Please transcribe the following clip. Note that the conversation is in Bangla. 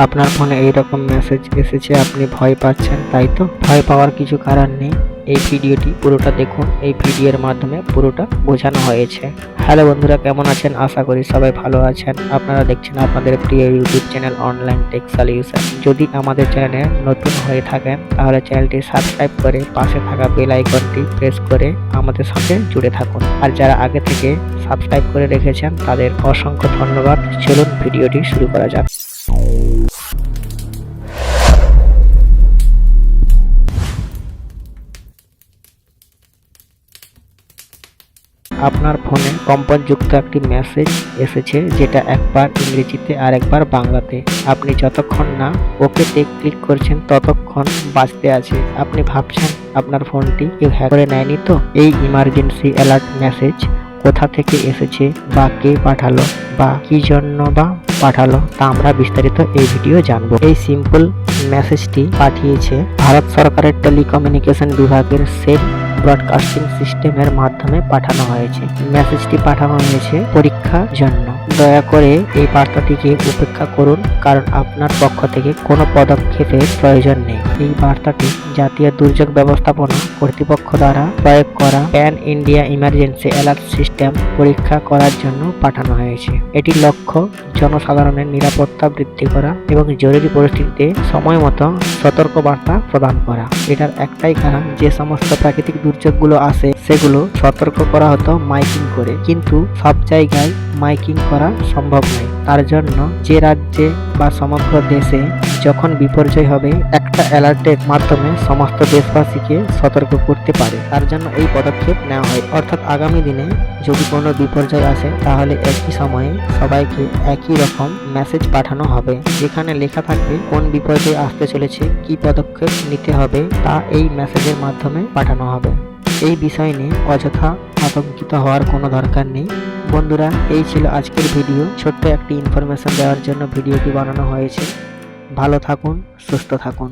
আপনার ফোনে এইরকম মেসেজ এসেছে, আপনি ভয় পাচ্ছেন, তাই তো? ভয় পাওয়ার কিছু কারণ নেই। এই ভিডিওটি পুরোটা দেখুন, এই ভিডিওর মাধ্যমে পুরোটা বোঝানো হয়েছে। হ্যালো বন্ধুরা, কেমন আছেন? আশা করি সবাই ভালো আছেন। আপনারা দেখছেন আপনাদের প্রিয় YouTube channel online take solution. যদি আমাদের চ্যানেলে নতুন হয়ে থাকেন তাহলে চ্যানেলটি সাবস্ক্রাইব করে পাশে থাকা বেল আইকনটি প্রেস করে আমাদের সাথে জুড়ে থাকুন। আর যারা আগে থেকে সাবস্ক্রাইব করে রেখেছেন তাদের অসংখ্য ধন্যবাদ। চলুন ভিডিওটি শুরু করা যাক। আপনার ফোনে কম্পনযুক্ত একটি মেসেজ এসেছে, যেটা একবার ইংরেজিতে আর একবার বাংলাতে। আপনি যতক্ষণ না ওকেতে ক্লিক করছেন ততক্ষণ বাজতে আছে। আপনি ভাবছেন আপনার ফোনটি কেউ হ্যাক করে নেয়নি তো? এই ইমার্জেন্সি অ্যালার্ট মেসেজ কোথা থেকে এসেছে বা কে পাঠালো বা কি জন্য বা পাঠালো তা আমরা বিস্তারিত এই ভিডিও জানবো। এই সিম্পল মেসেজটি পাঠিয়েছে ভারত সরকারের টেলিকমিউনিকেশন বিভাগের সেল ব্রডকাস্টিং সিস্টেমের মাধ্যমে পাঠানো হয়েছে। মেসেজটি পাঠানো হয়েছে পরীক্ষার জন্য। দয়া করে এই বার্তাটিকে উপেক্ষা করুন, কারণ আপনার পক্ষ থেকে কোনো পদক্ষেপের প্রয়োজন নেই। এই বার্তাটি জাতীয় দুর্যোগ ব্যবস্থাপনা কর্তৃপক্ষ দ্বারা প্রয়োগ করা pan India emergency alert system পরীক্ষা করার জন্য পাঠানো হয়েছে। এটির লক্ষ্য জনসাধারণের নিরাপত্তা বৃদ্ধি করা এবং জরুরি পরিস্থিতিতে সময় মতো সতর্কবার্তা প্রদান করা। এটার একটাই কারণ, যে সমস্ত প্রাকৃতিক দুর্যোগগুলো আসে সেগুলো সতর্ক করা হতো মাইকিং করে, কিন্তু সব জায়গায় মাইকিং করা সম্ভব নয়। তার জন্য যে রাজ্যে বা সমগ্র দেশে যখন বিপর্যয় হবে, একটা অ্যালার্টের মাধ্যমে সমস্ত দেশবাসীকে সতর্ক করতে পারে। তার জন্য এই পদক্ষেপ নেওয়া হয়। অর্থাৎ আগামী দিনে যদি কোনো বিপর্যয় আসে তাহলে একই সময়ে সবাইকে একই রকম মেসেজ পাঠানো হবে, যেখানে লেখা থাকবে কোন বিপর্যয় আসতে চলেছে, কি পদক্ষেপ নিতে হবে, তা এই মেসেজের মাধ্যমে পাঠানো হবে। এই বিষয় নিয়ে অযথা আতঙ্কিত হওয়ার কোনো দরকার নেই। বন্ধুরা, এই ছিল আজকের ভিডিও। ছোট্ট একটি ইনফরমেশন দেওয়ার জন্য ভিডিওটি বানানো হয়েছে। ভালো থাকুন, সুস্থ থাকুন।